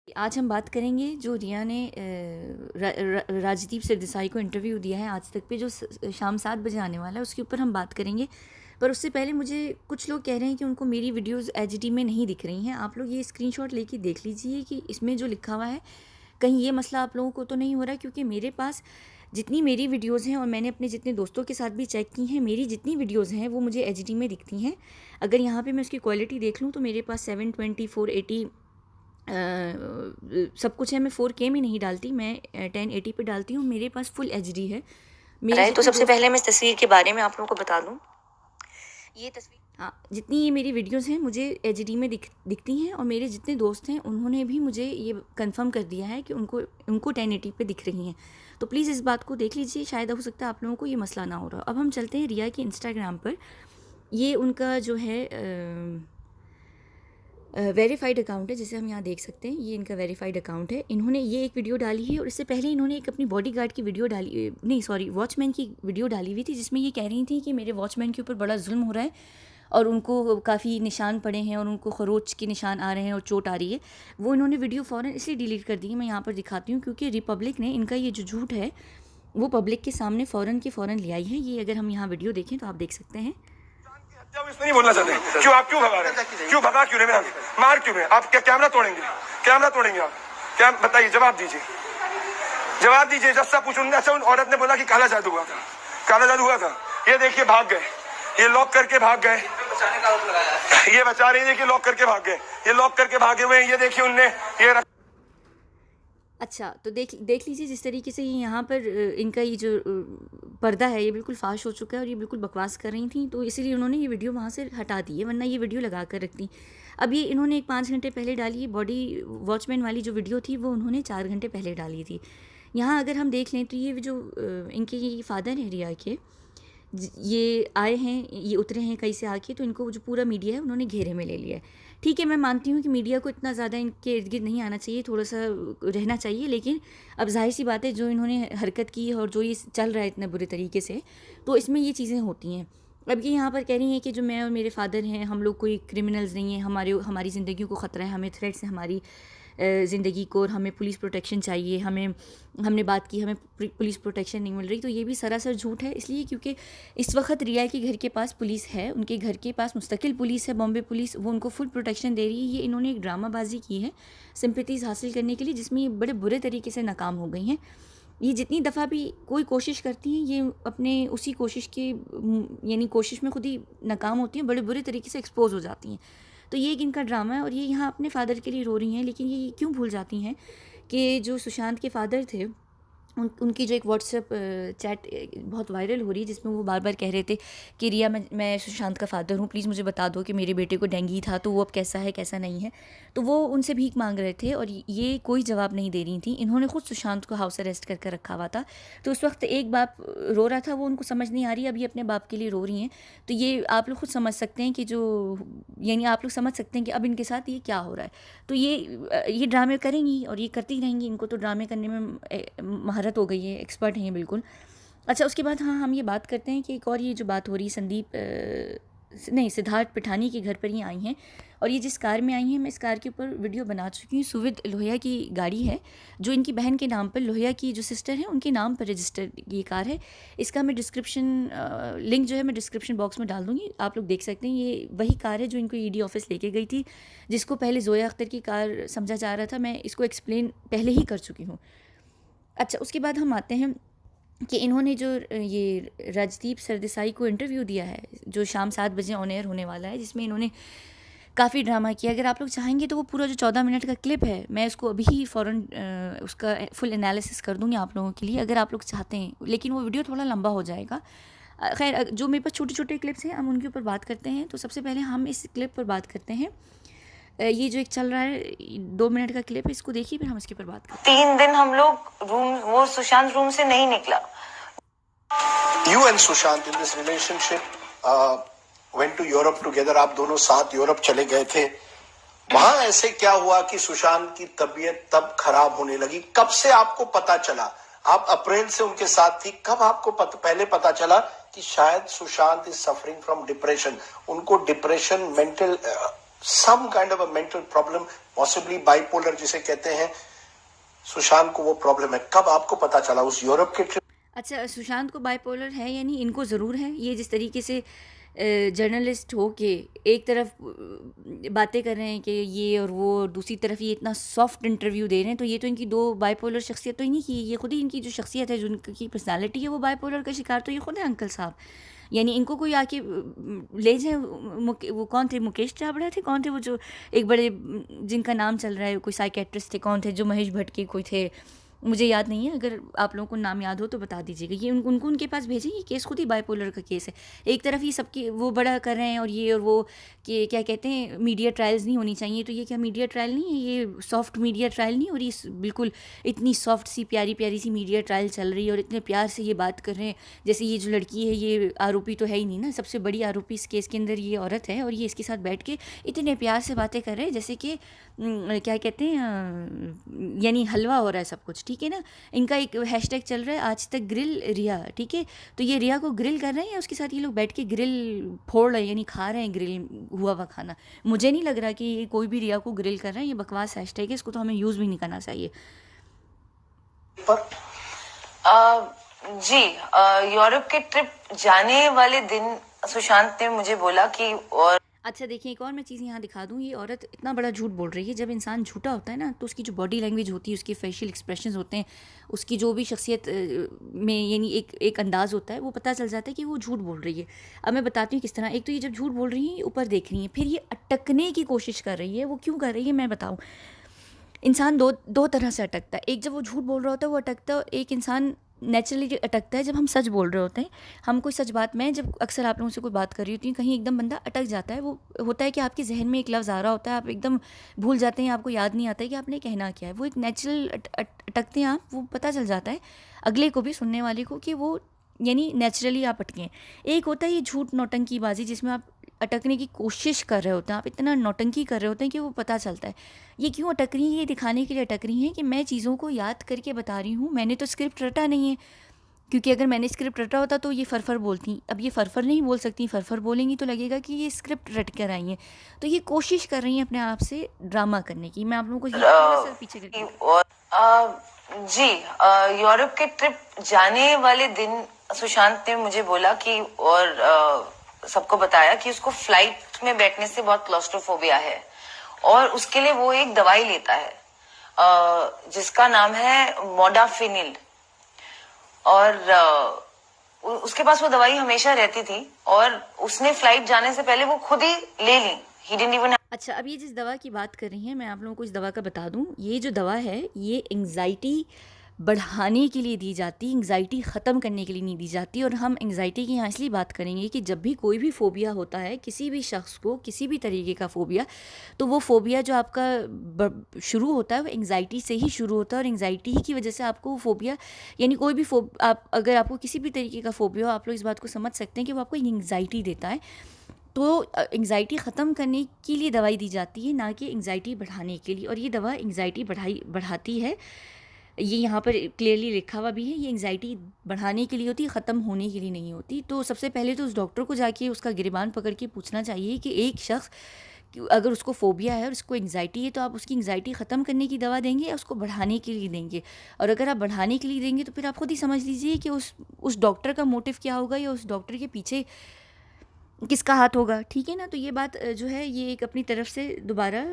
आज हम बात करेंगे जो रिया ने राजदीप सरदेसाई को इंटरव्यू दिया है आज तक पे, जो शाम 7 बजे आने वाला है, उसके ऊपर हम बात करेंगे। पर उससे पहले मुझे कुछ लोग कह रहे हैं कि उनको मेरी वीडियोस एचडी में नहीं दिख रही हैं। आप लोग ये स्क्रीनशॉट लेके देख लीजिए कि इसमें जो लिखा हुआ है कहीं ये मसला आप लोगों को तो नहीं हो रहा, क्योंकि मेरे पास जितनी मेरी वीडियोज़ हैं और मैंने अपने जितने दोस्तों के साथ भी चेक की हैं, मेरी जितनी वीडियोज़ हैं वो मुझे एचडी में दिखती हैं। अगर यहाँ पे मैं उसकी क्वालिटी देख लूँ तो मेरे पास 720 480 सब कुछ है। मैं 4K में नहीं डालती, मैं 1080 पे डालती हूँ। मेरे पास फुल एचडी है। मेरे तो सबसे पहले मैं इस तस्वीर के बारे में आप लोगों को बता दूँ, ये तस्वीर, हाँ, जितनी ये मेरी वीडियोस हैं मुझे एचडी में दिखती हैं, और मेरे जितने दोस्त हैं उन्होंने भी मुझे ये कंफर्म कर दिया है कि उनको 1080 पे दिख रही हैं। तो प्लीज़ इस बात को देख लीजिए, शायद हो सकता है आप लोगों को ये मसला ना हो रहा। अब हम चलते हैं रिया के इंस्टाग्राम पर। ये उनका जो है वेरीफाइड अकाउंट है, जैसे हम यहाँ देख सकते हैं। ये इनका वेरीफाइड अकाउंट है। इन्होंने ये एक वीडियो डाली है, और इससे पहले इन्होंने एक अपनी बॉडीगार्ड की वीडियो डाली, नहीं सॉरी, वॉचमैन की वीडियो डाली हुई थी, जिसमें ये कह रही थी कि मेरे वॉचमैन के ऊपर बड़ा जुल्म हो रहा है और उनको काफ़ी निशान पड़े हैं और उनको खरोच के निशान आ रहे हैं और चोट आ रही है। वो इन्होंने वीडियो फ़ौरन इसलिए डिलीट कर दी है, मैं यहाँ पर दिखाती हूँ, क्योंकि रिपब्लिक ने इनका ये जो झूठ है वो पब्लिक के सामने फ़ौरन ले आई है। ये अगर हम यहाँ वीडियो देखें तो आप देख सकते हैं। इसमें नहीं बोलना चाहते, क्यों आप क्यों भगा रहे हैं, क्यों भगा क्यों रहे, मार क्यों रहे, आप क्या कैमरा तोड़ेंगे, कैमरा तोड़ेंगे आप, क्या बताइए, जवाब दीजिए, जवाब दीजिए। जब सब पूछूंगा, अच्छा उन औरत ने बोला कि काला जादू हुआ था, काला जादू हुआ था, ये देखिए भाग गए, ये लॉक करके भाग गए, ये बचा रही है कि लॉक करके भाग गए, ये लॉक करके भागे हुए, ये देखिए उनने ये अच्छा, तो देख लीजिए जिस तरीके से ये यहाँ पर इनका ये जो पर्दा है ये बिल्कुल फाश हो चुका है और ये बिल्कुल बकवास कर रही थी, तो इसीलिए उन्होंने ये वीडियो वहाँ से हटा दी है, वरना ये वीडियो लगा कर रखती। अब ये इन्होंने एक 5 घंटे पहले डाली है बॉडी वॉचमैन वाली जो वीडियो थी, वो उन्होंने 4 घंटे पहले डाली थी। यहाँ अगर हम देख लें तो ये जो इनके फादर हैं रिया के, ये आए हैं, ये उतरे हैं कहीं से आके, तो इनको जो पूरा मीडिया है उन्होंने घेरे में ले लिया है। ठीक है, मैं मानती हूँ कि मीडिया को इतना ज़्यादा इनके इर्द गिर्द नहीं आना चाहिए, थोड़ा सा रहना चाहिए, लेकिन अब जाहिर सी बात है जो इन्होंने हरकत की और जो ये चल रहा है इतने बुरे तरीके से, तो इसमें ये चीज़ें होती हैं। अब ये यहाँ पर कह रही हैं कि जो मैं और मेरे फादर हैं, हम लोग कोई क्रिमिनल्स नहीं हैं, हमारी ज़िंदगी को ख़तरा है, हमें थ्रेट्स हैं हमारी ज़िंदगी को, और हमें पुलिस प्रोटेक्शन चाहिए, हमने बात की, हमें पुलिस प्रोटेक्शन नहीं मिल रही। तो ये भी सरासर झूठ है, इसलिए क्योंकि इस वक्त रिया के घर के पास पुलिस है, उनके घर के पास मुस्तकिल पुलिस है, बॉम्बे पुलिस, वो उनको फुल प्रोटेक्शन दे रही है। ये इन्होंने एक ड्रामाबाजी की है सिंपैथीज़ हासिल करने के लिए, जिसमें ये बड़े बुरे तरीके से नाकाम हो गई हैं। ये जितनी दफ़ा भी कोई कोशिश करती हैं, ये अपने उसी कोशिश के यानी कोशिश में खुद ही नाकाम होती हैं, बड़े बुरे तरीके से एक्सपोज हो जाती हैं। तो ये एक इनका ड्रामा है, और ये यहाँ अपने फादर के लिए रो रही हैं, लेकिन ये क्यों भूल जाती हैं कि जो सुशांत के फादर थे, उनकी जो एक व्हाट्सएप चैट बहुत वायरल हो रही है, जिसमें वो बार बार कह रहे थे कि रिया, मैं सुशांत का फ़ादर हूँ, प्लीज़ मुझे बता दो कि मेरे बेटे को डेंगू था, तो वो अब कैसा है कैसा नहीं है। तो वो उनसे भीख मांग रहे थे और ये कोई जवाब नहीं दे रही थी। इन्होंने खुद सुशांत को हाउस अरेस्ट करके रखा हुआ था, तो उस वक्त एक बाप रो रहा था, वो उनको समझ नहीं आ रही, अब ये अपने बाप के लिए रो रही हैं। तो ये आप लोग खुद समझ सकते हैं कि यानी आप लोग समझ सकते हैं कि अब इनके साथ ये क्या हो रहा है। तो ये ड्रामे करेंगी और ये करती रहेंगी, इनको तो ड्रामे करने में महारत हो गई है, एक्सपर्ट हैं ये बिल्कुल। अच्छा, उसके बाद हाँ, हम ये बात करते हैं कि एक और ये जो बात हो रही है सिद्धार्थ पिठानी के घर पर ये आई हैं, और ये जिस कार में आई हैं, मैं इस कार के ऊपर वीडियो बना चुकी हूँ। सुविद लोहिया की गाड़ी है, जो इनकी बहन के नाम पर, लोहिया की जो सिस्टर है उनके नाम पर रजिस्टर्ड ये कार है। इसका मैं लिंक जो है मैं डिस्क्रिप्शन बॉक्स में डाल दूँगी, आप लोग देख सकते हैं। ये वही कार है जो इनको ईडी ऑफिस लेके गई थी, जिसको पहले जोया अख्तर की कार समझा जा रहा था। मैं इसको एक्सप्लेन पहले ही कर चुकी हूँ। अच्छा, उसके बाद हम आते हैं कि इन्होंने जो ये राजदीप सरदेसाई को इंटरव्यू दिया है, जो शाम 7 बजे ऑन एयर होने वाला है, जिसमें इन्होंने काफ़ी ड्रामा किया। अगर आप लोग चाहेंगे तो वो पूरा जो 14 मिनट का क्लिप है, मैं इसको अभी ही फ़ौरन उसका फुल एनालिसिस कर दूँगी आप लोगों के लिए, अगर आप लोग चाहते हैं, लेकिन वो वीडियो थोड़ा लंबा हो जाएगा। खैर, जो मेरे पास छोटे छोटे क्लिप्स हैं, हम उनके ऊपर बात करते हैं। तो सबसे पहले हम इस क्लिप पर बात करते हैं। ये जो एक चल रहा है 2 मिनट का क्लिप है, इसको देखिए, फिर हम इसके ऊपर बात करते हैं। 3 दिन हम लोग वो सुशांत रूम से नहीं निकला। You and Sushant in this relationship went to Europe together. आप दोनों साथ यूरोप चले गए थे। वहां ऐसे क्या हुआ कि सुशांत की तबीयत तब खराब होने लगी? कब से आपको पता चला? आप अप्रैल से उनके साथ थी, कब आपको पहले पता चला कि शायद Sushant is suffering from depression? उनको depression, mental some kind of a mental problem, possibly bipolar जिसे कहते हैं, सुशांत को वो प्रॉब्लम है। कब आपको पता चला उस यूरोप के ट्रिप? अच्छा, सुशांत को बाइपोलर है यानी इनको ज़रूर है। ये जिस तरीके से जर्नलिस्ट हो के एक तरफ बातें कर रहे हैं कि ये और वो, और दूसरी तरफ ये इतना सॉफ्ट इंटरव्यू दे रहे हैं, तो ये तो इनकी दो बाइपोलर शख्सियत तो ही नहीं की, ये खुद ही इनकी जो शख्सियत है, जो इनकी पर्सनालिटी है, वो बाइपोलर का शिकार तो ये खुद है अंकल साहब। यानी इनको कोई आके ले जाए, वो कौन थे, मुकेश चावड़ा थे, कौन थे वो जो एक बड़े जिनका नाम चल रहा है, कोई साइकेट्रिस्ट थे, कौन थे, जो महेश भट्ट के कोई थे, मुझे याद नहीं है, अगर आप लोगों को नाम याद हो तो बता दीजिएगा। ये उनको उनके पास भेजें, ये केस खुद ही बाइपोलर का केस है। एक तरफ ये सबकी वो बड़ा कर रहे हैं और ये और वो कि क्या कहते हैं मीडिया ट्रायल्स नहीं होनी चाहिए, तो ये क्या मीडिया ट्रायल नहीं है, ये सॉफ्ट मीडिया ट्रायल नहीं हो रही, बिल्कुल इतनी सॉफ्ट सी प्यारी प्यारी सी मीडिया ट्रायल चल रही है और इतने प्यार से ये बात कर रहे हैं जैसे ये जो लड़की है ये आरोपी तो है ही नहीं ना, सबसे बड़ी आरोपी इस केस के अंदर ये औरत है, और ये इसके साथ बैठ के इतने प्यार से बातें कर रहे हैं जैसे कि क्या कहते हैं, यानी हलवा हो रहा है सब कुछ, ठीक है ना। इनका एक हैशटैग चल रहा है आज तक ग्रिल रिया, ठीक है, तो ये रिया को ग्रिल कर रहे हैं, उसके साथ ये लोग बैठ के ग्रिल फोड़ रहे हैं, यानी खा रहे हैं ग्रिल हुआ हुआ खाना। मुझे नहीं लग रहा कि ये कोई भी रिया को ग्रिल कर रहा है, ये बकवास हैशटैग है, इसको तो हमें यूज़ भी नहीं करना चाहिए। जी, यूरोप के ट्रिप जाने वाले दिन सुशांत ने मुझे बोला कि, और अच्छा देखिए, एक और मैं चीज़ यहाँ दिखा दूँ, ये औरत इतना बड़ा झूठ बोल रही है। जब इंसान झूठा होता है ना, तो उसकी जो बॉडी लैंग्वेज होती है, उसके फेशियल एक्सप्रेशंस होते हैं, उसकी जो भी शख्सियत में यानी एक अंदाज़ होता है, वो पता चल जाता है कि वो झूठ बोल रही है। अब मैं बताती हूँ किस तरह। एक तो ये जब झूठ बोल रही है, ये ऊपर देख रही है, फिर ये अटकने की कोशिश कर रही है। वो क्यों कर रही है मैं बताऊँ। इंसान दो तरह से अटकता है। एक, जब वो झूठ बोल रहा होता है वो अटकता है। एक इंसान नेचुरली अटकता है जब हम सच बोल रहे होते हैं। हम कोई सच बात में, जब अक्सर आप लोगों से कोई बात कर रही होती है, कहीं एकदम बंदा अटक जाता है। वो होता है कि आपके जहन में एक लफ्ज़ आ रहा होता है, आप एकदम भूल जाते हैं, आपको याद नहीं आता है कि आपने कहना क्या है। वो एक नेचुरल अटकते हैं आप, वो पता चल जाता है अगले को भी, सुनने वाले को, कि वो यानी नेचुरली आप अटकें। एक होता है ये झूठ नौटंकीबाजी, जिसमें आप अटकने की कोशिश कर रहे होते हैं, आप इतना नौटंकी कर रहे होते हैं कि वो पता चलता है। ये क्यों अटक रही है, ये दिखाने के लिए अटक रही हैं कि मैं चीज़ों को याद करके बता रही हूँ, मैंने तो स्क्रिप्ट रटा नहीं है। क्योंकि अगर मैंने स्क्रिप्ट रटा होता तो ये फरफर बोलती, अब ये फरफर नहीं बोल सकती, फरफर बोलेंगी तो लगेगा कि ये स्क्रिप्ट रट कर आई हैं। तो ये कोशिश कर रही हैं अपने आप से ड्रामा करने की। मैं आप लोगों को थोड़ा सा पीछे करती हूँ। जी, यूरोप के ट्रिप जाने वाले दिन सुशांत ने मुझे बोला कि, और सबको बताया कि उसको फ्लाइट में बैठने से बहुत क्लॉस्ट्रोफोबिया है, और उसके लिए वो एक दवाई लेता है जिसका नाम है मोडाफिनिल, और उसके पास वो दवाई हमेशा रहती थी, और उसने फ्लाइट जाने से पहले वो खुद ही ले ली। He didn't even अच्छा, अब ये जिस दवा की बात कर रही हैं, मैं आप लोगों को इस दवा का बता दूं। ये जो दवा है ये एंग्जाइटी बढ़ाने के लिए दी जाती, एंग्जाइटी ख़त्म करने के लिए नहीं दी जाती। और हम एंग्जाइटी की यहाँ इसलिए बात करेंगे कि जब भी कोई भी फ़ोबिया होता है, किसी भी शख्स को किसी भी तरीके का फ़ोबिया, तो वो फ़ोबिया जो आपका शुरू होता है वो एंग्जाइटी से ही शुरू होता है, और एंग्जाइटी ही की वजह से आपको वो फ़ोबिया, यानी कोई भी आप अगर आपको किसी भी तरीके का फ़ोबिया हो, आप लोग इस बात को समझ सकते हैं कि वो आपको एंग्जाइटी देता है। तो एंग्जाइटी ख़त्म करने के लिए दवाई दी जाती है, ना कि एंग्जाइटी बढ़ाने के लिए। और ये दवा एंग्जाइटी बढ़ाती है, ये यहाँ पर क्लियरली लिखा हुआ भी है। ये एंग्जाइटी बढ़ाने के लिए होती है, ख़त्म होने के लिए नहीं होती। तो सबसे पहले तो उस डॉक्टर को जाके उसका गिरबान पकड़ के पूछना चाहिए कि एक शख्स अगर उसको फ़ोबिया है और उसको एंग्जाइटी है, तो आप उसकी एंग्जाइटी ख़त्म करने की दवा देंगे या उसको बढ़ाने के लिए देंगे। और अगर आप बढ़ाने के लिए देंगे तो फिर आप खुद ही समझ लीजिए कि उस डॉक्टर का मोटिव क्या होगा, या उस डॉक्टर के पीछे किसका हाथ होगा, ठीक है ना। तो ये बात जो है ये एक अपनी तरफ से दोबारा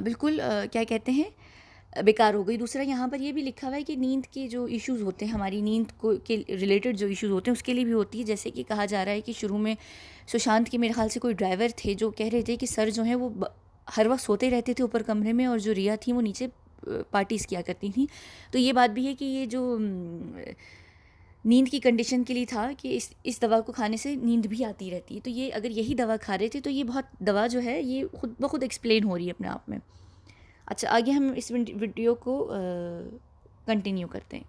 बिल्कुल क्या कहते हैं बेकार हो गई। दूसरा यहाँ पर ये भी लिखा हुआ है कि नींद के जो इश्यूज़ होते हैं, हमारी नींद को के रिलेटेड जो इश्यूज़ होते हैं उसके लिए भी होती है। जैसे कि कहा जा रहा है कि शुरू में सुशांत के मेरे ख्याल से कोई ड्राइवर थे जो कह रहे थे कि सर जो हैं वो हर वक्त सोते रहते थे ऊपर कमरे में, और जो रिया थी वो नीचे पार्टीज़ किया करती थी। तो ये बात भी है कि ये जो नींद की कंडीशन के लिए था कि इस दवा को खाने से नींद भी आती रहती है। तो ये अगर यही दवा खा रहे थे तो ये बहुत दवा जो है ये खुद ब खुद एक्सप्लेन हो रही है अपने आप में। अच्छा, आगे हम इस वीडियो को कंटिन्यू करते हैं।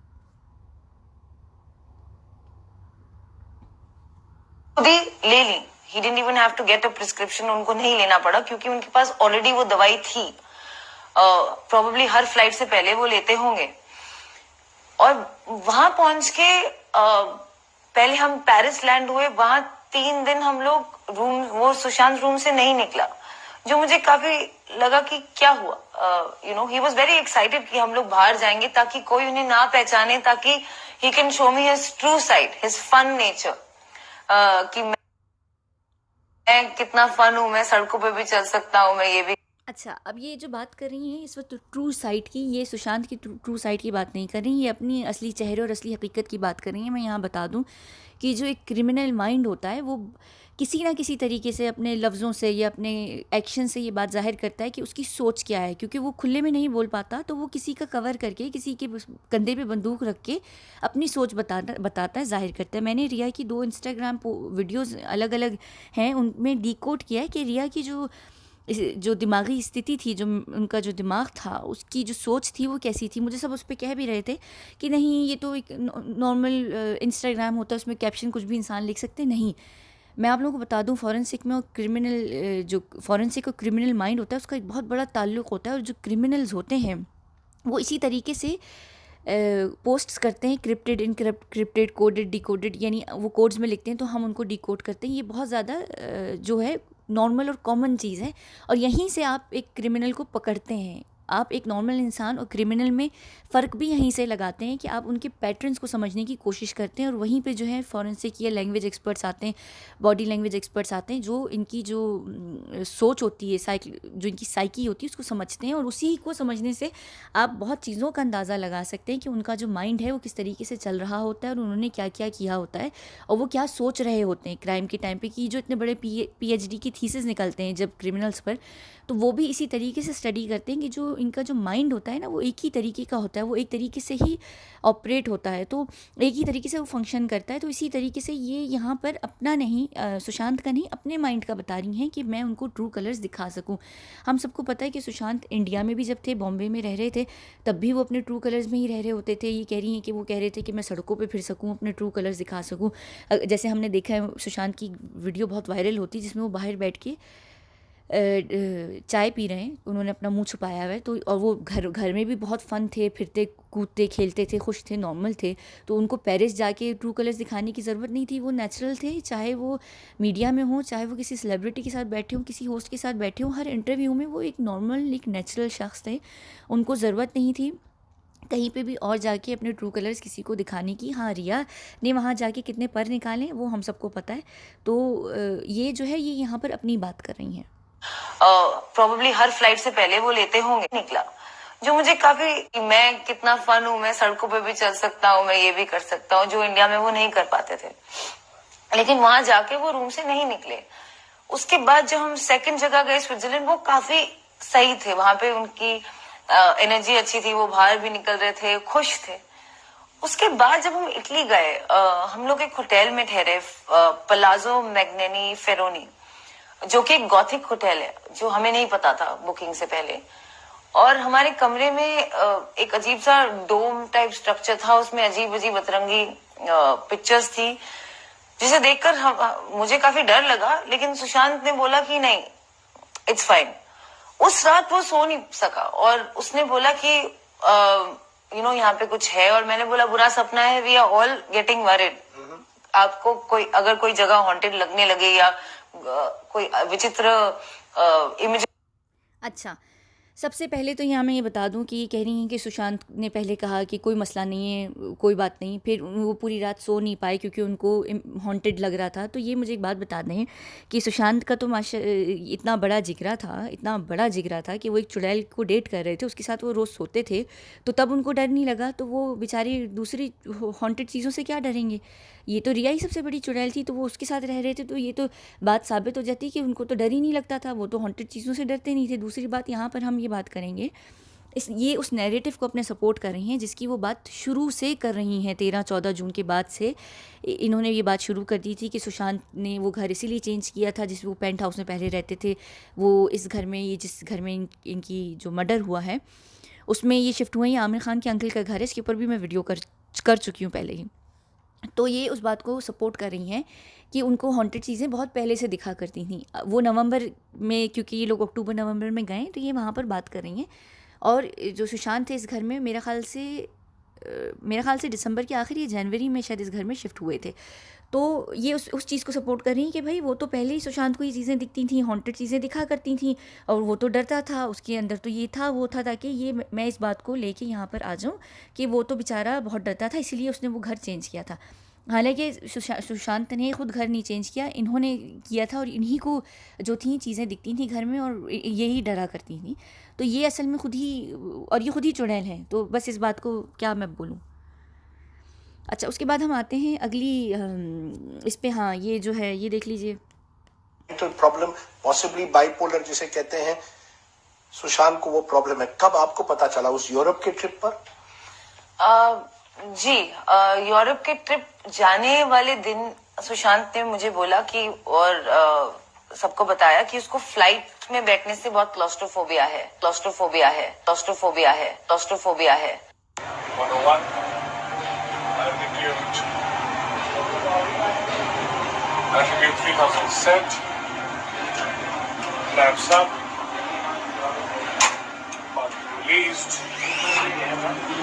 खुद ही ले ली। He didn't even have to get a prescription, उनको नहीं लेना पड़ा क्योंकि उनके पास ऑलरेडी वो दवाई थी। प्रोबेबली हर फ्लाइट से पहले वो लेते होंगे। और वहां पहुंच के पहले हम पेरिस लैंड हुए, वहां 3 दिन हम लोग वो सुशांत रूम से नहीं निकला। जो मुझे काफी लगा कि क्या हुआ। ही वॉज वेरी एक्साइटेड कि हम लोग बाहर जाएंगे ताकि कोई उन्हें ना पहचाने, ताकि he can show me his true side, his fun nature, कि मैं कितना फन हूँ, मैं सड़कों पे भी चल सकता हूँ, मैं ये भी। अच्छा, अब ये जो बात कर रही हैं इस वक्त ट्रू साइड की, ये सुशांत की ट्रू साइड की बात नहीं कर रही, ये अपनी असली चेहरे और असली हकीकत की बात कर रही हैं। मैं यहाँ बता दूँ कि जो एक क्रिमिनल माइंड होता है वो किसी ना किसी तरीके से अपने लफ्ज़ों से या अपने एक्शन से ये बात ज़ाहिर करता है कि उसकी सोच क्या है, क्योंकि वो खुले में नहीं बोल पाता, तो वो किसी का कवर करके, किसी के कंधे पे बंदूक रख के अपनी सोच बताता है, ज़ाहिर करता है। मैंने रिया की 2 इंस्टाग्राम वीडियोज़ अलग अलग हैं, उनमें डिकोड किया है कि रिया की जो दिमागी स्थिति थी, जो उनका जो दिमाग था, उसकी जो सोच थी वो कैसी थी। मुझे सब उस पर कह भी रहे थे कि नहीं ये तो एक नॉर्मल इंस्टाग्राम होता है, उसमें कैप्शन कुछ भी इंसान लिख सकते। नहीं, मैं आप लोगों को बता दूं, फॉरेंसिक में और क्रिमिनल जो फॉरेंसिक और क्रिमिनल माइंड होता है उसका एक बहुत बड़ा ताल्लुक होता है, और जो क्रिमिनल्स होते हैं वो इसी तरीके से पोस्ट्स करते हैं, क्रिप्टेड, इनक्रिप्टेड, कोडेड, डिकोडेड, यानी वो कोड्स में लिखते हैं तो हम उनको डिकोड करते हैं। ये बहुत ज़्यादा जो है नॉर्मल और कॉमन चीज़ है, और यहीं से आप एक क्रिमिनल को पकड़ते हैं। आप एक नॉर्मल इंसान और क्रिमिनल में फ़र्क भी यहीं से लगाते हैं कि आप उनके पैटर्न्स को समझने की कोशिश करते हैं, और वहीं पे जो है फॉरेंसिक या लैंग्वेज एक्सपर्ट्स आते हैं, बॉडी लैंग्वेज एक्सपर्ट्स आते हैं, जो इनकी जो सोच होती है, जो इनकी साइकी होती है उसको समझते हैं, और उसी को समझने से आप बहुत चीज़ों का अंदाज़ा लगा सकते हैं कि उनका जो माइंड है वो किस तरीके से चल रहा होता है, और उन्होंने क्या क्या किया होता है, और वो क्या सोच रहे होते हैं क्राइम के टाइम पे। कि जो इतने बड़े PhD की थीसिस निकलते हैं जब क्रिमिनल्स पर, तो वो भी इसी तरीके से स्टडी करते हैं कि जो इनका जो माइंड होता है ना वो एक ही तरीके का होता है, वो एक तरीके से ही ऑपरेट होता है, तो एक ही तरीके से वो फंक्शन करता है। तो इसी तरीके से ये यहाँ पर अपना नहीं, सुशांत का नहीं, अपने माइंड का बता रही हैं कि मैं उनको ट्रू कलर्स दिखा सकूं। हम सबको पता है कि सुशांत इंडिया में भी जब थे, बॉम्बे में रह रहे थे, तब भी वो अपने ट्रू कलर्स में ही रह रहे होते थे। ये कह रही हैं कि वो कह रहे थे कि मैं सड़कों पर फिर सकूँ, अपने ट्रू कलर्स दिखा सकूँ। जैसे हमने देखा है सुशांत की वीडियो बहुत वायरल होती, जिसमें वो बाहर बैठ के चाय पी रहे हैं, उन्होंने अपना मुंह छुपाया हुआ है, तो और वो घर में भी बहुत फ़न थे, फिरते कूदते खेलते थे, खुश थे, नॉर्मल थे। तो उनको पेरिस जाके ट्रू कलर्स दिखाने की ज़रूरत नहीं थी, वो नेचुरल थे, चाहे वो मीडिया में हो, चाहे वो किसी सेलिब्रिटी के साथ बैठे हों, किसी होस्ट के साथ बैठे हों, हर इंटरव्यू में वो एक नॉर्मल, एक नेचुरल शख्स थे। उनको ज़रूरत नहीं थी कहीं पे भी और जाके अपने ट्रू कलर्स किसी को दिखाने की। हाँ, रिया ने वहाँ जाके कितने पर निकाले वो हम सबको पता है। तो ये जो है ये यहाँ पर अपनी बात कर रही हैं। प्रोबेबली हर फ्लाइट से पहले वो लेते होंगे। निकला जो मुझे काफी, मैं कितना फन हूँ, मैं सड़कों पे भी चल सकता हूँ, मैं ये भी कर सकता हूँ, जो इंडिया में वो नहीं कर पाते थे। लेकिन वहां जाके वो रूम से नहीं निकले। उसके बाद जब हम सेकंड जगह गए स्विट्जरलैंड, वो काफी सही थे, वहां पे उनकी एनर्जी अच्छी थी, वो बाहर भी निकल रहे थे, खुश थे। उसके बाद जब हम इटली गए, हम लोग एक होटल में ठहरे, पलाजो मैग्नेनी फेरोनी, जो कि एक गॉथिक होटल है, जो हमें नहीं पता था बुकिंग से पहले। और हमारे कमरे में एक अजीब सा डोम टाइप स्ट्रक्चर था, उसमें अजीब अजीब अतरंगी पिक्चर्स थी, जिसे देखकर मुझे काफी डर लगा। लेकिन सुशांत ने बोला कि नहीं, इट्स फाइन। उस रात वो सो नहीं सका, और उसने बोला कि यहाँ पे कुछ है, और मैंने बोला बुरा सपना है, we are all getting worried. आपको अगर कोई जगह हॉन्टेड लगने लगे या कोई विचित्र इमेज। अच्छा, सबसे पहले तो यहाँ मैं ये बता दूँ कि ये कह रही हैं कि सुशांत ने पहले कहा कि कोई मसला नहीं है, कोई बात नहीं, फिर वो पूरी रात सो नहीं पाए क्योंकि उनको हॉन्टेड लग रहा था। तो ये मुझे एक बात बता दें कि सुशांत का तो इतना बड़ा जिगरा था कि वो एक चुड़ैल को डेट कर रहे थे, उसके साथ वो रोज़ सोते थे, तो तब उनको डर नहीं लगा, तो वो बेचारे दूसरी हॉन्टेड चीज़ों से क्या डरेंगे। ये तो रिया ही सबसे बड़ी चुड़ैल थी, तो वो उसके साथ रह रहे थे, तो ये तो बात साबित हो जाती कि उनको तो डर ही नहीं लगता था, वो तो हॉन्टेड चीज़ों से डरते नहीं थे। दूसरी बात, यहाँ पर हम ये बात करेंगे, ये उस नैरेटिव को अपने सपोर्ट कर रही हैं जिसकी वो बात शुरू से कर रही हैं। 13-14 जून के बाद से इन्होंने ये बात शुरू कर दी थी कि सुशांत ने वो घर इसीलिए चेंज किया था जिस वो पेंट हाउस में पहले रहते थे, वो इस घर में, ये जिस घर में इनकी जो मर्डर हुआ है उसमें ये शिफ्ट हुए। ये आमिर खान के अंकल का घर है, इसके ऊपर भी मैं वीडियो कर चुकी हूँ पहले ही। तो ये उस बात को सपोर्ट कर रही हैं कि उनको हॉन्टेड चीज़ें बहुत पहले से दिखा करती थी। वो नवंबर में, क्योंकि ये लोग अक्टूबर नवंबर में गए, तो ये वहाँ पर बात कर रही हैं। और जो सुशांत थे इस घर में, मेरा ख्याल से मेरे ख़्याल से दिसंबर के आखिर या जनवरी में शायद इस घर में शिफ्ट हुए थे। तो ये उस चीज़ को सपोर्ट कर रही हैं कि भाई वो तो पहले ही सुशांत को ये चीज़ें दिखती थी, हॉन्टेड चीज़ें दिखा करती थी और वो तो डरता था, उसके अंदर तो ये था वो था, ताकि ये मैं इस बात को लेके यहाँ पर आ जाऊँ कि वो तो बेचारा बहुत डरता था, इसीलिए उसने वो घर चेंज किया था। हालांकि सुशांत ने खुद घर नहीं चेंज किया, इन्होंने किया था, और इन्हीं को जो थी चीज़ें दिखती थी घर में और यही डरा करती थी। तो ये असल में खुद ही, और ये खुद ही चुड़ैल हैं, तो बस इस बात को क्या मैं बोलूँ। अच्छा, उसके बाद हम आते हैं अगली इस पे। हाँ, ये जो है ये देख लीजिए। प्रॉब्लम पॉसिबली बाइपोलर जिसे कहते हैं, सुशांत को वो प्रॉब्लम है। कब आपको पता चला? उस यूरोप के ट्रिप पर? जी, यूरोप के ट्रिप जाने वाले दिन सुशांत ने मुझे बोला कि, और सबको बताया कि उसको फ्लाइट में बैठने से बहुत क्लॉस्ट्रोफोबिया है, क्लॉस्ट्रोफोबिया है, क्लॉस्ट्रोफोबिया है, क्लॉस्ट्रोफोबिया है। 101, attribute 3000 set, flaps up, body released,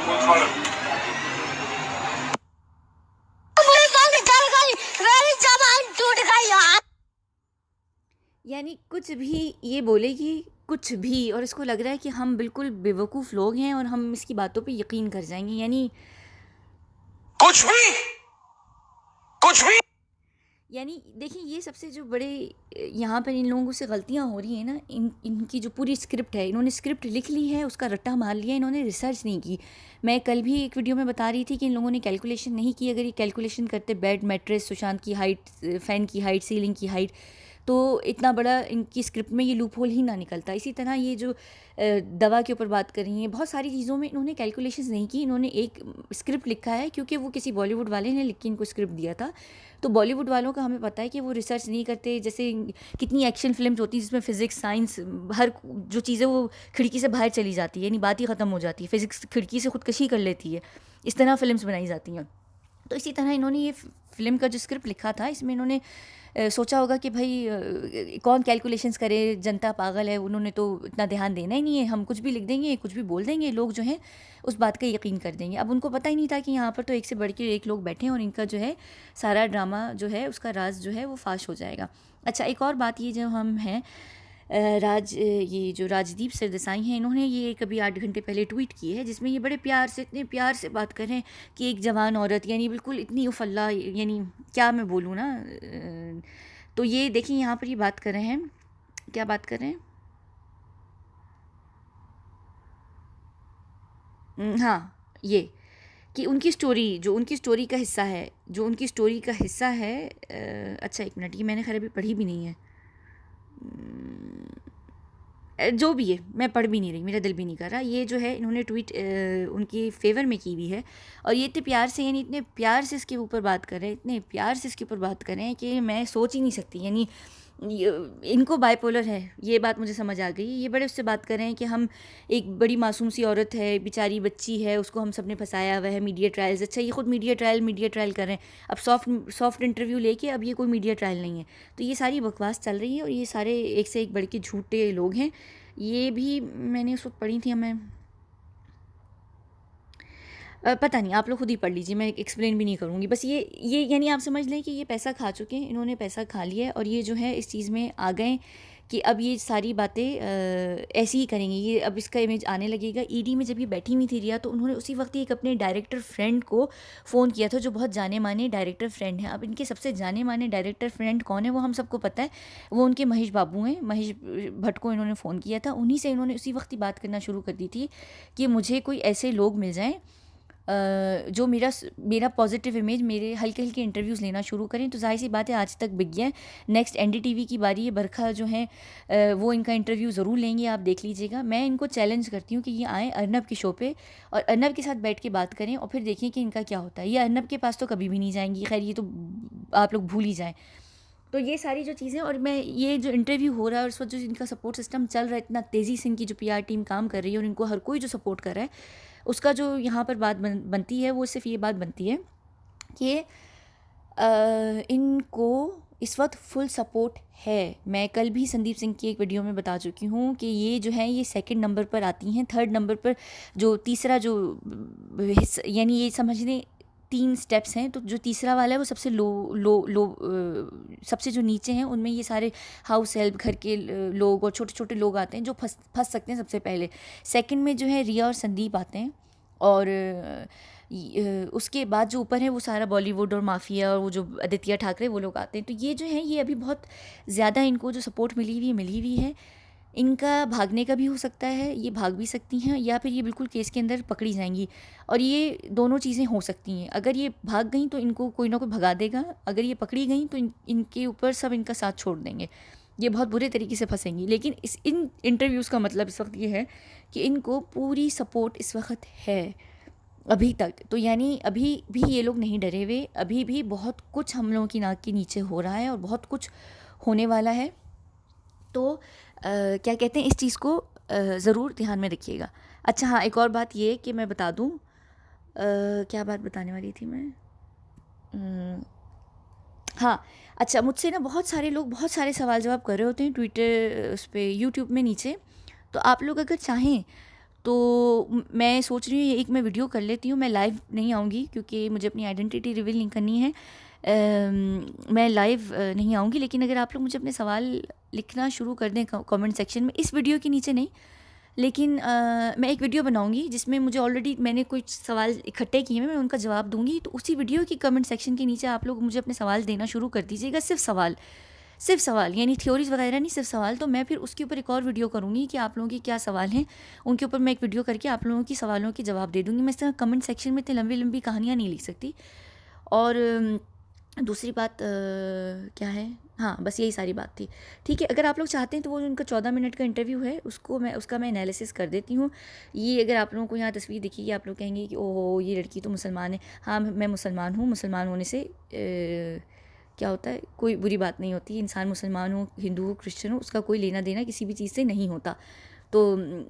control. यानी कुछ भी ये बोलेगी, कुछ भी, और इसको लग रहा है कि हम बिल्कुल बेवकूफ़ लोग हैं और हम इसकी बातों पे यकीन कर जाएंगे। यानी कुछ भी, कुछ भी। यानी देखिए, ये सबसे जो बड़े यहाँ पर इन लोगों से गलतियाँ हो रही हैं ना, इनकी जो पूरी स्क्रिप्ट है, इन्होंने स्क्रिप्ट लिख ली है, उसका रट्टा मार लिया, इन्होंने रिसर्च नहीं की। मैं कल भी एक वीडियो में बता रही थी कि इन लोगों ने कैलकुलेशन नहीं की। अगर ये कैलकुलेशन करते, बेड, मैट्रेस, सुशांत की हाइट, फ़ैन की हाइट, सीलिंग की हाइट, तो इतना बड़ा इनकी स्क्रिप्ट में ये लूप होल ही ना निकलता। इसी तरह ये जो दवा के ऊपर बात कर रही हैं, बहुत सारी चीज़ों में इन्होंने कैलकुलेशंस नहीं की, इन्होंने एक स्क्रिप्ट लिखा है, क्योंकि वो किसी बॉलीवुड वाले ने लिख के इनको स्क्रिप्ट दिया था। तो बॉलीवुड वालों का हमें पता है कि वो रिसर्च नहीं करते। जैसे कितनी एक्शन फिल्म्स होती हैं जिसमें फ़िज़िक्स, साइंस, हर जो चीज़ें वो खिड़की से बाहर चली जाती है, यानी बात ही ख़त्म हो जाती है, फ़िज़िक्स खिड़की से खुदकशी कर लेती है, इस तरह फिल्म्स बनाई जाती हैं। तो इसी तरह इन्होंने ये फ़िल्म का जो स्क्रिप्ट लिखा था, इसमें इन्होंने सोचा होगा कि भाई कौन कैलकुलेशंस करे, जनता पागल है, उन्होंने तो इतना ध्यान देना ही नहीं है, हम कुछ भी लिख देंगे, कुछ भी बोल देंगे, लोग जो हैं उस बात का यकीन कर देंगे। अब उनको पता ही नहीं था कि यहाँ पर तो एक से बढ़ के एक लोग बैठे हैं और इनका जो है सारा ड्रामा जो है, उसका राज जो है वो फाश हो जाएगा। अच्छा, एक और बात, ये जो हम हैं ये जो राजदीप सरदेसाई हैं, इन्होंने ये कभी 8 घंटे पहले ट्वीट की है, जिसमें ये बड़े प्यार से, इतने प्यार से बात कर रहे हैं कि एक जवान औरत, यानी बिल्कुल इतनी उफल्ला, यानी क्या मैं बोलूँ ना। तो ये देखिए, यहाँ पर ये बात कर रहे हैं, क्या बात कर रहे हैं, हाँ, ये कि उनकी स्टोरी, जो उनकी स्टोरी का हिस्सा है, जो उनकी स्टोरी का हिस्सा है। अच्छा, एक मिनट, ये मैंने खैर अभी पढ़ी भी नहीं है, जो भी है, मैं पढ़ भी नहीं रही, मेरा दिल भी नहीं कर रहा। ये जो है इन्होंने ट्वीट उनकी फेवर में की हुई है, और ये इतने प्यार से, यानी इतने प्यार से इसके ऊपर बात कर रहे हैं, इतने प्यार से इसके ऊपर बात कर रहे हैं कि मैं सोच ही नहीं सकती। यानी इनको बाइपोलर है, ये बात मुझे समझ आ गई। ये बड़े उससे बात कर रहे हैं कि हम, एक बड़ी मासूम सी औरत है, बेचारी बच्ची है, उसको हम सब ने फंसाया हुआ है, मीडिया ट्रायल्स। अच्छा, ये खुद मीडिया ट्रायल कर रहे हैं, अब सॉफ्ट इंटरव्यू लेके, अब ये कोई मीडिया ट्रायल नहीं है। तो ये सारी बकवास चल रही है, और ये सारे एक से एक बढ़ के झूठे लोग हैं। ये भी मैंने उस वक्त पढ़ी थी, हमें पता नहीं, आप लोग खुद ही पढ़ लीजिए, मैं एक्सप्लेन भी नहीं करूँगी। बस ये यानी आप समझ लें कि ये पैसा खा चुके हैं, इन्होंने पैसा खा लिया है, और ये जो है इस चीज़ में आ गए कि अब ये सारी बातें ऐसी ही करेंगे। ये अब इसका इमेज आने लगेगा। ईडी में जब ये बैठी हुई थी रिया, तो उन्होंने उसी वक्त एक अपने डायरेक्टर फ्रेंड को फ़ोन किया था, जो बहुत जाने माने डायरेक्टर फ्रेंड हैं। अब इनके सबसे जाने माने डायरेक्टर फ्रेंड कौन है वो हम सबको पता है, वो उनके महेश बाबू हैं, महेश भट्ट को इन्होंने फ़ोन किया था। उन्हीं से इन्होंने उसी वक्त ही बात करना शुरू कर दी थी कि मुझे कोई ऐसे लोग मिल जाएँ जो मेरा पॉजिटिव इमेज, मेरे हल्के हल्के इंटरव्यूज़ लेना शुरू करें। तो जाहिर सी बात है, आज तक बिक गया है। नेक्स्ट एनडीटीवी की बारी है, बरखा जो है वो इनका इंटरव्यू ज़रूर लेंगे, आप देख लीजिएगा। मैं इनको चैलेंज करती हूँ कि ये आएँ अर्नब के शो पे और अर्नब के साथ बैठ के बात करें, और फिर देखें कि इनका क्या होता है। ये अर्नब के पास तो कभी भी नहीं जाएंगी, खैर ये तो आप लोग भूल ही जाएँ। तो ये सारी जो चीज़ें, और मैं ये जो इंटरव्यू हो रहा है और उस वक्त जो इनका सपोर्ट सिस्टम चल रहा है, इतना तेज़ी से इनकी जो पीआर टीम काम कर रही है और इनको हर कोई जो सपोर्ट कर रहा है, उसका जो यहाँ पर बात बनती है, वो सिर्फ ये बात बनती है कि इनको इस वक्त फुल सपोर्ट है। मैं कल भी संदीप सिंह की एक वीडियो में बता चुकी हूँ कि ये जो है ये सेकंड नंबर पर आती हैं। थर्ड नंबर पर जो तीसरा जो यानी ये समझने 3 स्टेप्स हैं, तो जो तीसरा वाला है वो सबसे लो सबसे जो नीचे हैं उनमें ये सारे हाउस हेल्प, घर के लोग और छोटे छोटे लोग आते हैं जो फंस सकते हैं सबसे पहले। सेकंड में जो है रिया और संदीप आते हैं, और उसके बाद जो ऊपर है वो सारा बॉलीवुड और माफिया और वो जो आदित्य ठाकरे वो लोग आते हैं। तो ये जो है ये अभी बहुत ज़्यादा इनको जो सपोर्ट मिली हुई है। इनका भागने का भी हो सकता है, ये भाग भी सकती हैं, या फिर ये बिल्कुल केस के अंदर पकड़ी जाएंगी, और ये दोनों चीज़ें हो सकती हैं। अगर ये भाग गई तो इनको कोई ना कोई भगा देगा, अगर ये पकड़ी गई तो इनके ऊपर सब इनका साथ छोड़ देंगे, ये बहुत बुरे तरीके से फंसेंगी। लेकिन इन इंटरव्यूज़ का मतलब इस वक्त ये है कि इनको पूरी सपोर्ट इस वक्त है अभी तक। तो यानी अभी भी ये लोग नहीं डरे हुए, अभी भी बहुत कुछ हम लोगों की नाक के नीचे हो रहा है और बहुत कुछ होने वाला है। तो क्या कहते हैं, इस चीज़ को ज़रूर ध्यान में रखिएगा। अच्छा हाँ, एक और बात ये कि मैं बता दूँ, क्या बात बताने वाली थी मैं, हाँ अच्छा, मुझसे ना बहुत सारे लोग बहुत सारे सवाल जवाब कर रहे होते हैं ट्विटर उस पर यूट्यूब में नीचे। तो आप लोग अगर चाहें तो मैं सोच रही हूँ एक मैं वीडियो कर लेती हूँ। मैं लाइव नहीं आऊँगी क्योंकि मुझे अपनी आइडेंटिटी रिवील नहीं करनी है। मैं लाइव नहीं आऊँगी, लेकिन अगर आप लोग मुझे अपने सवाल लिखना शुरू कर दें कमेंट सेक्शन में, इस वीडियो के नीचे नहीं, लेकिन मैं एक वीडियो बनाऊंगी जिसमें मुझे ऑलरेडी मैंने कुछ सवाल इकट्ठे किए हैं, मैं उनका जवाब दूंगी। तो उसी वीडियो की कमेंट सेक्शन के नीचे आप लोग मुझे अपने सवाल देना शुरू कर दीजिएगा। सिर्फ सवाल यानी थ्योरीज वगैरह नहीं, सिर्फ सवाल। तो मैं फिर उसके ऊपर एक और वीडियो करूँगी कि आप लोगों के क्या सवाल हैं, उनके ऊपर मैं एक वीडियो करके आप लोगों की सवालों के जवाब दे दूँगी। मैं इस तरह कमेंट सेक्शन में इतनी लंबी लंबी कहानियाँ नहीं लिख सकती। और दूसरी बात क्या है, हाँ बस यही सारी बात थी। ठीक है, अगर आप लोग चाहते हैं तो वो उनका 14 मिनट का इंटरव्यू है, उसका मैं एनालिसिस कर देती हूँ। ये अगर आप लोगों को यहाँ तस्वीर दिखेगी, आप लोग कहेंगे कि ओहो ये लड़की तो मुसलमान है। हाँ मैं मुसलमान हूँ, मुसलमान होने से क्या होता है, कोई बुरी बात नहीं होती। इंसान मुसलमान हो, हिंदू हो, क्रिश्चियन हो, उसका कोई लेना देना किसी भी चीज़ से नहीं होता। तो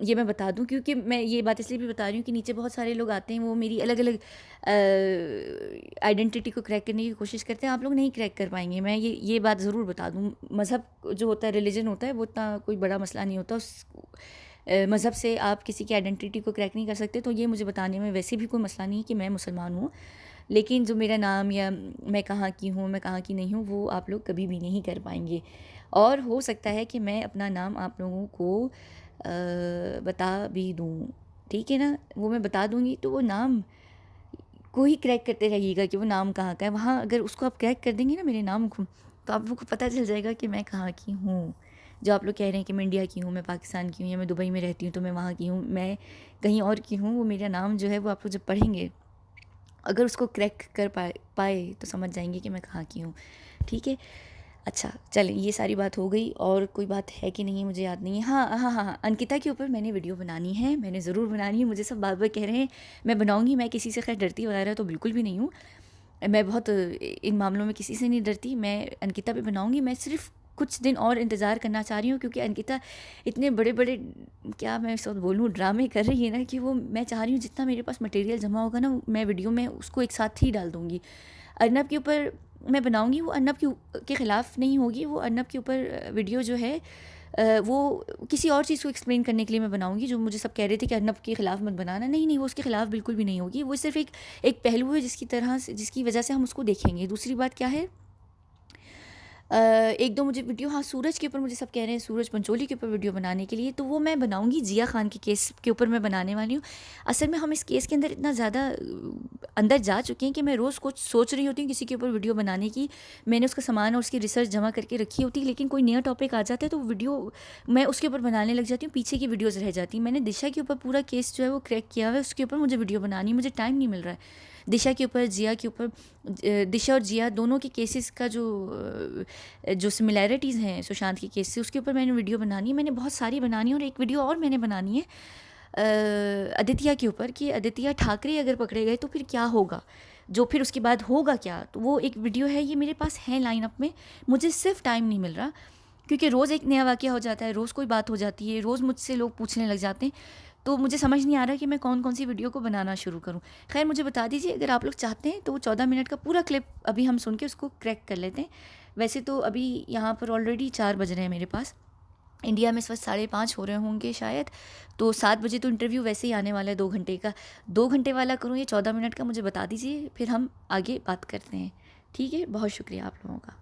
ये मैं बता दूं, क्योंकि मैं ये बात इसलिए भी बता रही हूँ कि नीचे बहुत सारे लोग आते हैं, वो मेरी अलग अलग आइडेंटिटी को क्रैक करने की कोशिश करते हैं। आप लोग नहीं क्रैक कर पाएंगे। मैं ये बात ज़रूर बता दूं, मज़हब जो होता है, रिलीजन होता है, वो इतना कोई बड़ा मसला नहीं होता। उस मज़हब से आप किसी की आइडेंटिटी को क्रैक नहीं कर सकते। तो ये मुझे बताने में वैसे भी कोई मसला नहीं है कि मैं मुसलमान हूँ, लेकिन जो मेरा नाम या मैं कहाँ की हूँ, मैं कहाँ की नहीं हूँ, वो आप लोग कभी भी नहीं कर पाएंगे। और हो सकता है कि मैं अपना नाम आप लोगों को बता भी दूँ, ठीक है ना, वो मैं बता दूँगी। तो वो नाम को ही क्रैक करते रहिएगा कि वो नाम कहाँ का है। वहाँ अगर उसको आप क्रैक कर देंगे ना मेरे नाम को, तो आप लोग को पता चल जाएगा कि मैं कहाँ की हूँ। जो आप लोग कह रहे हैं कि मैं इंडिया की हूँ, मैं पाकिस्तान की हूँ, या मैं दुबई में रहती हूँ तो मैं वहाँ की हूँ, मैं कहीं और की हूँ, वो मेरा नाम जो है वो आप लोग जब पढ़ेंगे, अगर उसको क्रैक कर पाए तो समझ जाएंगे कि मैं कहाँ की हूँ। ठीक है, अच्छा चलें, ये सारी बात हो गई। और कोई बात है कि नहीं, मुझे याद नहीं है। हाँ, अंकिता के ऊपर मैंने वीडियो बनानी है, मैंने ज़रूर बनानी है। मुझे सब बार बार कह रहे हैं, मैं बनाऊँगी। मैं किसी से खैर डरती वगैरह तो बिल्कुल भी नहीं हूँ, मैं बहुत इन मामलों में किसी से नहीं डरती। मैं अंकिता पे बनाऊँगी। मैं सिर्फ कुछ दिन और इंतज़ार करना चाह रही हूँ, क्योंकि अंकिता इतने बड़े बड़े, क्या मैं सब बोलूँ, ड्रामे कर रही है ना, कि वो मैं चाह रही हूँ जितना मेरे पास मटेरियल जमा होगा ना, मैं वीडियो में उसको एक साथ ही डाल दूँगी। अर्नब के ऊपर मैं बनाऊँगी, वो अर्नब के ख़िलाफ़ नहीं होगी। वो अर्नब के ऊपर वीडियो जो है वो किसी और चीज़ को एक्सप्लेन करने के लिए मैं बनाऊँगी। जो मुझे सब कह रहे थे कि अर्नब के ख़िलाफ़ मत बनाना, नहीं, वो उसके ख़िलाफ़ बिल्कुल भी नहीं होगी। वो सिर्फ एक पहलू है जिसकी वजह से हम उसको देखेंगे। दूसरी बात क्या है, एक दो मुझे वीडियो, हाँ सूरज के ऊपर मुझे सब कह रहे हैं, सूरज पंचोली के ऊपर वीडियो बनाने के लिए, तो वो मैं बनाऊंगी। जिया खान के केस के ऊपर मैं बनाने वाली हूँ। असल में हम इस केस के अंदर इतना ज़्यादा अंदर जा चुके हैं कि मैं रोज़ कुछ सोच रही होती हूँ किसी के ऊपर वीडियो बनाने की। मैंने उसका सामान और उसकी रिसर्च जमा करके रखी होती है, लेकिन कोई नया टॉपिक आ जाता है तो वीडियो मैं उसके ऊपर बनाने लग जाती हूँ, पीछे की वीडियोज़ रह जाती हैं। मैंने दिशा के ऊपर पूरा केस जो है वो क्रैक किया हुआ है, उसके ऊपर मुझे वीडियो बनानी, मुझे टाइम नहीं मिल रहा है। दिशा के ऊपर, जिया के ऊपर, दिशा और जिया दोनों के केसेस का जो सिमिलैरिटीज़ हैं सुशांत के केस से, उसके ऊपर मैंने वीडियो बनानी है। मैंने बहुत सारी बनानी है, और एक वीडियो और मैंने बनानी है आदित्य के ऊपर, कि आदित्य ठाकरे अगर पकड़े गए तो फिर क्या होगा, जो फिर उसके बाद होगा क्या। तो वो एक वीडियो है, ये मेरे पास है लाइनअप में। मुझे सिर्फ टाइम नहीं मिल रहा, क्योंकि रोज़ एक नया वाक़या हो जाता है, रोज़ कोई बात हो जाती है, रोज़ मुझसे लोग पूछने लग जाते हैं। तो मुझे समझ नहीं आ रहा कि मैं कौन कौन सी वीडियो को बनाना शुरू करूं। खैर मुझे बता दीजिए, अगर आप लोग चाहते हैं तो वो 14 मिनट का पूरा क्लिप अभी हम सुन के उसको क्रैक कर लेते हैं। वैसे तो अभी यहाँ पर ऑलरेडी 4 बज रहे हैं मेरे पास, इंडिया में इस वक्त 5:30 हो रहे होंगे शायद, तो 7 बजे तो इंटरव्यू वैसे ही आने वाला है 2 घंटे का। 2 घंटे वाला करूँ या 14 मिनट का, मुझे बता दीजिए, फिर हम आगे बात करते हैं। ठीक है, बहुत शुक्रिया आप लोगों का।